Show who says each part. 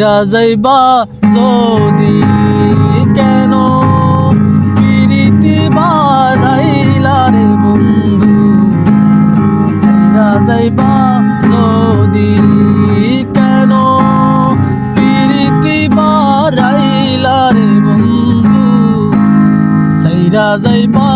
Speaker 1: সাইরা যাইবা যদি কেন পিরিতি বাড়াইলা রে বন্ধু সাইরা যাইবা যদি কেন পিরিতি বাড়াইলা রে বন্ধু সাইরা যাইবা